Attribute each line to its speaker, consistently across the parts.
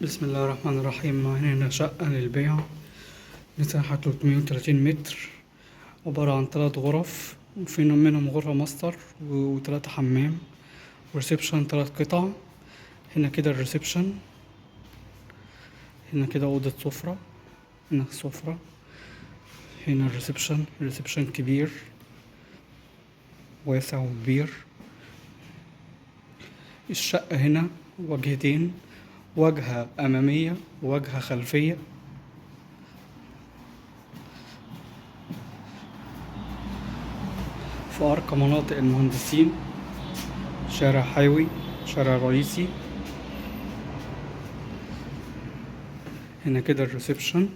Speaker 1: بسم الله الرحمن الرحيم. معانا هنا شقة للبيع، مساحة 330 متر، عبارة عن 3 غرف، وفي منهم غرفة ماستر و3 حمام، وريسبشن 3 قطع. هنا كده الريسبشن، هنا كده أوضة سفرة، هنا السفرة، هنا الريسبشن كبير واسع وكبير. الشقة هنا واجهتين، واجهة أمامية وواجهة خلفية. في أرقى مناطق المهندسين، شارع حيوي، شارع رئيسي. هنا كده الريسبشن،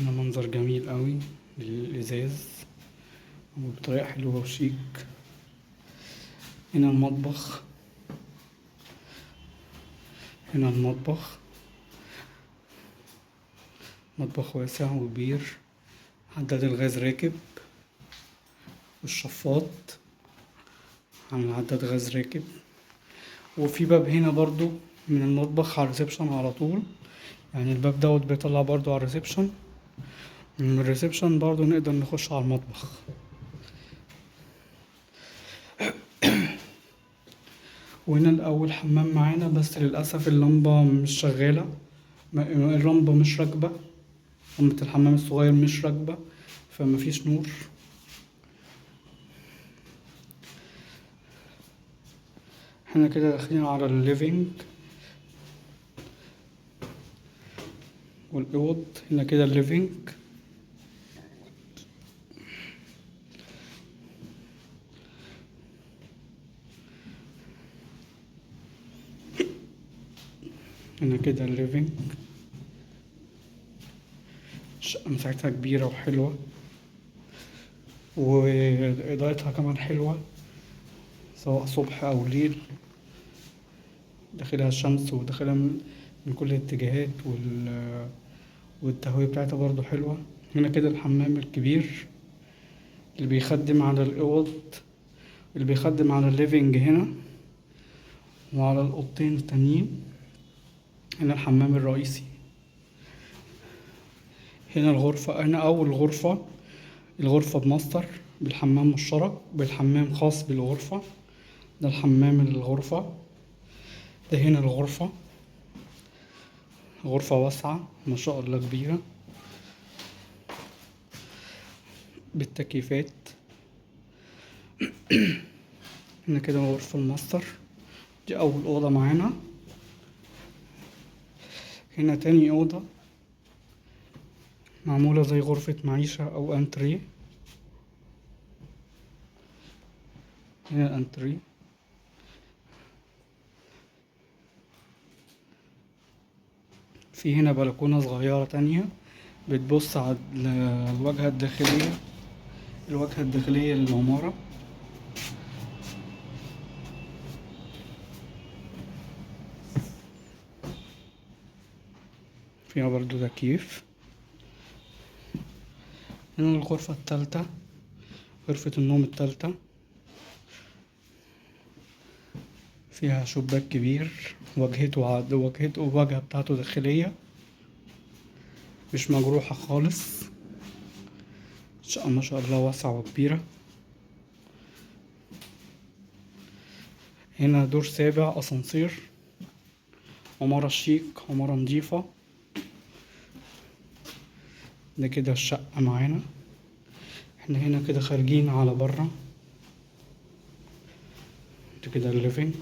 Speaker 1: هنا منظر جميل قوي للإزاز وبطريقة حلوة وشيك. هنا المطبخ، هنا المطبخ، مطبخ واسع وكبير، عداد الغاز راكب، والشفاط عن العداد غاز راكب. وفي باب هنا برضو من المطبخ على الريسبشن على طول، يعني الباب دوت بيطلع برضو على الريسبشن. من الريسبشن برضو نقدر نخش على المطبخ. وهنا الأول حمام معانا، بس للأسف اللمبة مش شغالة، اللمبة مش راكبة، لمبة الحمام الصغير مش راكبة، فمفيش نور. احنا كده داخلين على الليفينج والأوض. هنا كده الليفينج، هنا كده الليفينج. الشقة مساحتها كبيرة وحلوة، وإضاءتها كمان حلوة سواء صبح أو ليل. داخلها الشمس وداخلها من كل الاتجاهات، والتهوية بتاعتها برضو حلوة. هنا كده الحمام الكبير اللي بيخدم على الأوض، اللي بيخدم على الليفينج هنا وعلى الأوضتين التانيين. هنا الحمام الرئيسي. هنا الغرفة، هنا أول غرفة، الغرفة بماستر بالحمام مشترك بالحمام خاص بالغرفة. ده الحمام الغرفة. ده هنا الغرفة، غرفة واسعة ما شاء الله كبيرة بالتكييفات. هنا كده غرفة الماستر، دي أول أوضة معانا. هنا تاني أوضة معمولة زي غرفة معيشة أو أنتريه. هنا الأنتريه. في هنا بلكونة صغيرة تانية بتبص على الواجهة الداخلية، الواجهة الداخلية للعمارة. فيها برضو تكييف. هنا الغرفة التالتة، غرفة النوم التالتة، فيها شباك كبير، واجهته الواجهة بتاعته داخلية مش مجروحة خالص. الشقة ما شاء الله واسعة وكبيرة. هنا دور سابع، أسانسير، عمارة شيك، عمارة نضيفة. ده كده الشقة معانا. احنا هنا كده خارجين على برا. ده كده الليفينج.